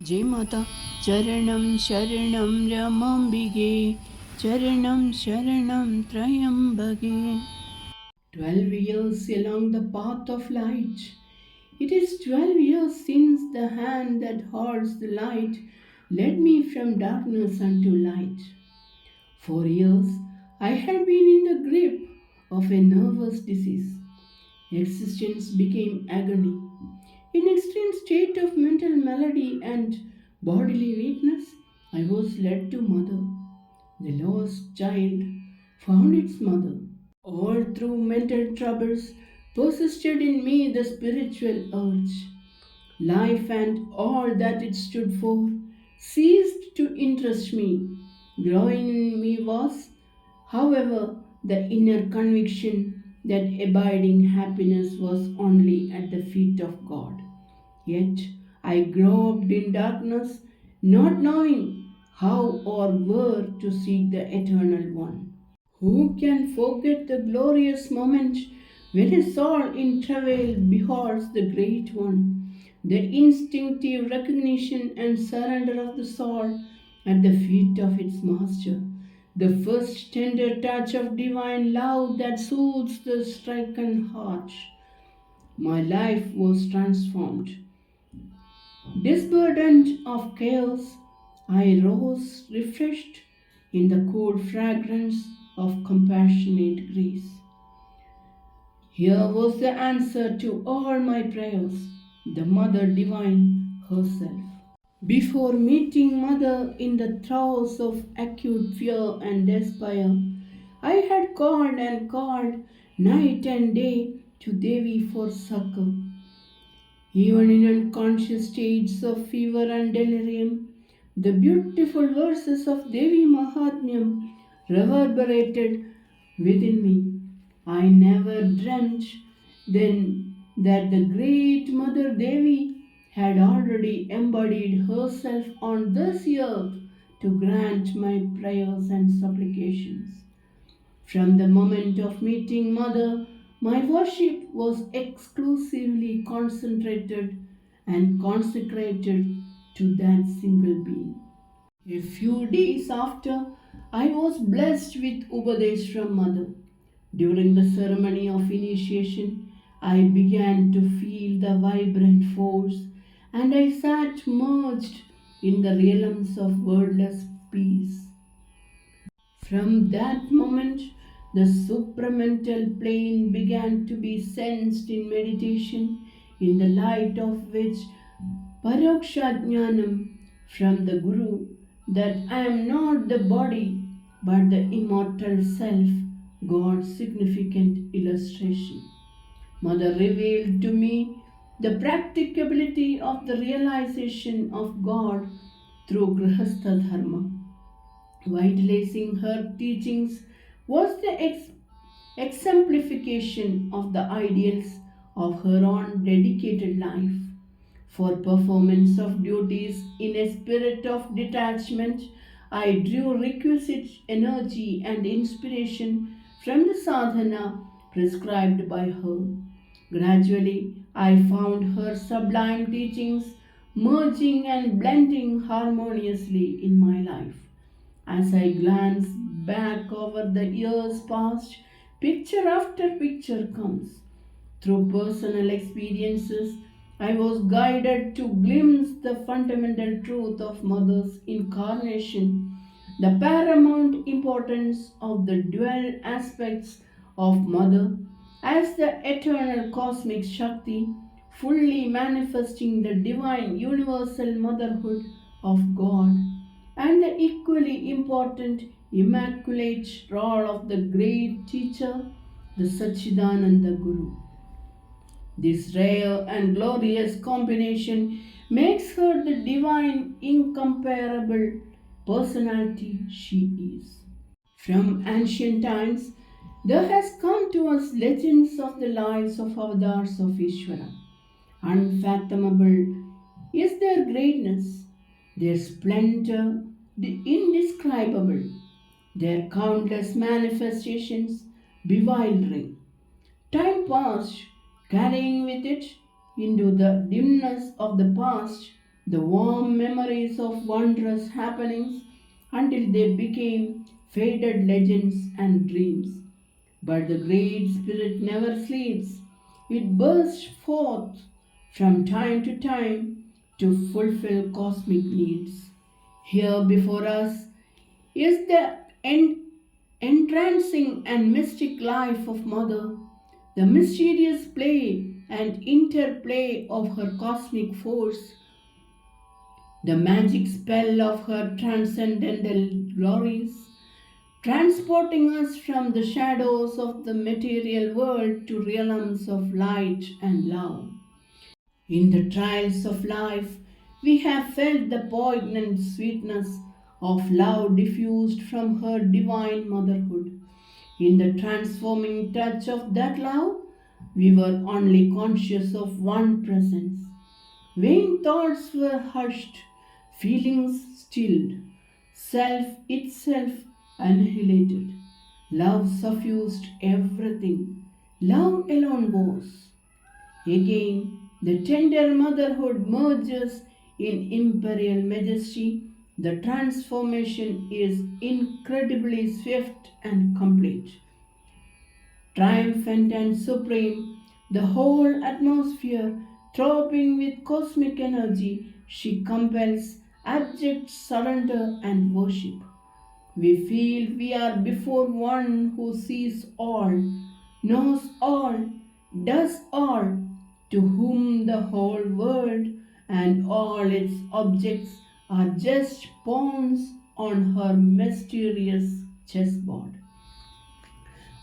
जय माता। चरणं शरणं रमाम्बिगे, चरणं शरणं त्रयम्बके। 12 years along the path of light. It is 12 years since the hand that holds the light led me from darkness unto light. 4 years I had been in the grip of a nervous disease. Existence became agony. In extreme state of mental malady and bodily weakness, I was led to mother. The lost child found its mother. All through mental troubles persisted in me the spiritual urge. Life and all that it stood for ceased to interest me. Growing in me was, however, the inner conviction that abiding happiness was only at the feet of God. Yet I groped in darkness, not knowing how or where to seek the Eternal One. Who can forget the glorious moment when a soul in travail beholds the Great One? The instinctive recognition and surrender of the soul at the feet of its Master. The first tender touch of divine love that soothes the stricken heart. My life was transformed. Disburdened of chaos, I rose refreshed in the cool fragrance of compassionate grace. Here was the answer to all my prayers, the Mother Divine herself. Before meeting Mother in the throes of acute fear and despair, I had called and called night and day to Devi for succor. Even in unconscious states of fever and delirium, the beautiful verses of Devi Mahatmyam reverberated within me. I never dreamt then that the great Mother Devi had already embodied herself on this earth to grant my prayers and supplications. From the moment of meeting Mother, my worship was exclusively concentrated and consecrated to that single being. A few days after, I was blessed with Upadesh from Mother. During the ceremony of initiation, I began to feel the vibrant force and I sat merged in the realms of wordless peace. From that moment, the supramental plane began to be sensed in meditation, in the light of which Parokshajnanam from the Guru that I am not the body but the immortal self, God's significant illustration. Mother revealed to me the practicability of the realization of God through Grihastha Dharma. Vitalizing her teachings was the exemplification of the ideals of her own dedicated life. For performance of duties in a spirit of detachment, I drew requisite energy and inspiration from the sadhana prescribed by her. Gradually, I found her sublime teachings merging and blending harmoniously in my life. As I glance back over the years past, picture after picture comes. Through personal experiences, I was guided to glimpse the fundamental truth of Mother's incarnation, the paramount importance of the dual aspects of Mother as the eternal cosmic Shakti, fully manifesting the divine universal motherhood of God, and the equally important immaculate role of the great teacher, the Sachidananda Guru. This rare and glorious combination makes her the divine, incomparable personality she is. From ancient times, there has come to us legends of the lives of avatars of Ishvara. Unfathomable is their greatness, their splendor indescribable, their countless manifestations bewildering. Time passed, carrying with it into the dimness of the past the warm memories of wondrous happenings until they became faded legends and dreams. But the Great Spirit never sleeps. It bursts forth from time to time to fulfill cosmic needs. Here before us is the entrancing and mystic life of Mother, the mysterious play and interplay of her cosmic force, the magic spell of her transcendental glories, transporting us from the shadows of the material world to realms of light and love. In the trials of life, we have felt the poignant sweetness of love diffused from her divine motherhood. In the transforming touch of that love, we were only conscious of one presence. Vain thoughts were hushed, feelings stilled, self itself annihilated. Love suffused everything. Love alone was. Again, the tender motherhood merges in imperial majesty. The transformation is incredibly swift and complete. Triumphant and supreme, the whole atmosphere throbbing with cosmic energy, she compels abject surrender and worship. We feel we are before one who sees all, knows all, does all, to whom the whole world and all its objects are just pawns on her mysterious chessboard.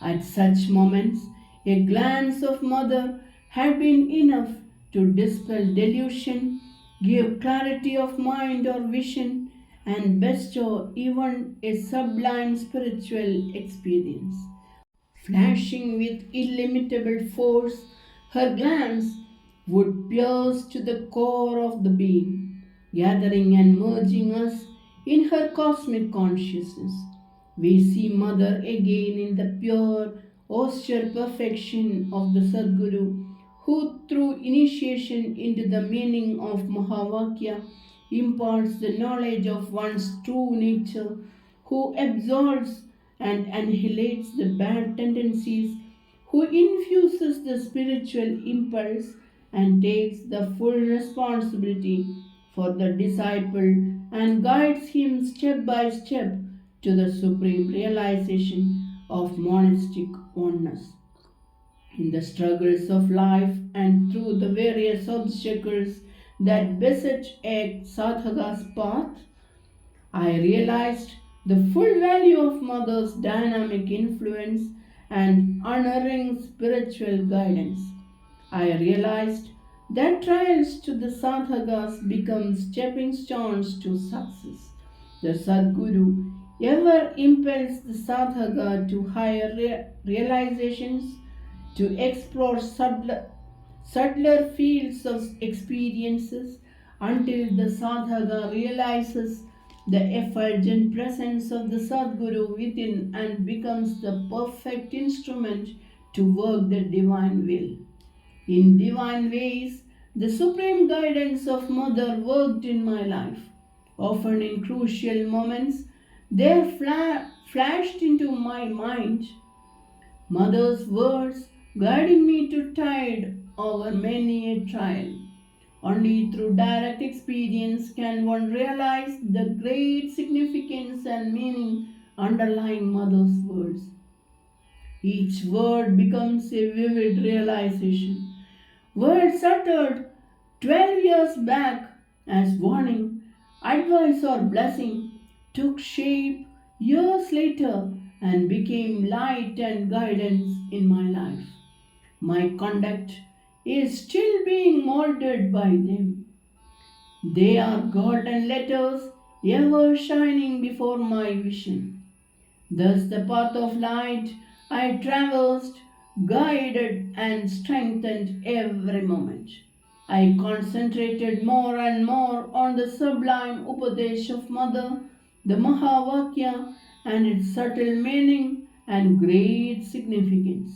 At such moments, a glance of Mother had been enough to dispel delusion, give clarity of mind or vision, and bestow even a sublime spiritual experience. Flashing with illimitable force, her glance would pierce to the core of the being, gathering and merging us in her cosmic consciousness. We see Mother again in the pure, austere perfection of the Sadguru, who through initiation into the meaning of Mahavakya imparts the knowledge of one's true nature, who absolves and annihilates the bad tendencies, who infuses the spiritual impulse and takes the full responsibility for the disciple and guides him step by step to the supreme realization of monastic oneness. In the struggles of life and through the various obstacles that beset a sadhaka's path, I realized the full value of Mother's dynamic influence and unerring spiritual guidance. I realized that trials to the sadhakas become stepping stones to success. The Sadguru ever impels the sadhaka to higher realizations, to explore subtler fields of experiences until the sadhaka realizes the effulgent presence of the Sadguru within and becomes the perfect instrument to work the divine will. In divine ways, the supreme guidance of Mother worked in my life. Often in crucial moments, there flashed into my mind Mother's words guiding me to tide over many a trial. Only through direct experience can one realize the great significance and meaning underlying Mother's words. Each word becomes a vivid realization. Words uttered 12 years back as warning, advice, or blessing took shape years later and became light and guidance in my life. My conduct is still being molded by them. They are golden letters ever shining before my vision. Thus, the path of light I traversed, guided and strengthened every moment. I concentrated more and more on the sublime Upadesh of Mother, the Mahavakya, and its subtle meaning and great significance.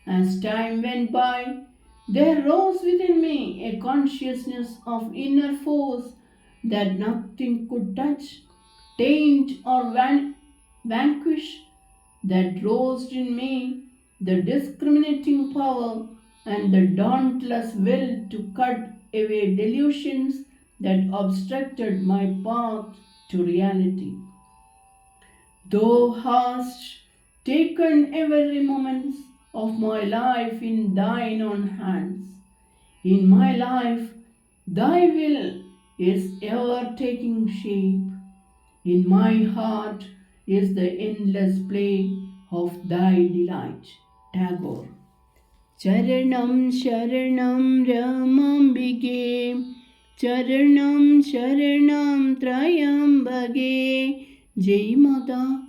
As time went by, there rose within me a consciousness of inner force that nothing could touch, taint, or vanquish, that rose in me the discriminating power and the dauntless will to cut away delusions that obstructed my path to reality. Thou hast taken every moment of my life in thine own hands. In my life, thy will is ever taking shape. In my heart is the endless play of thy delight. Tagore. Charanam Sharanam Ramambige Charanam Sharanam Trayambage Jai Mata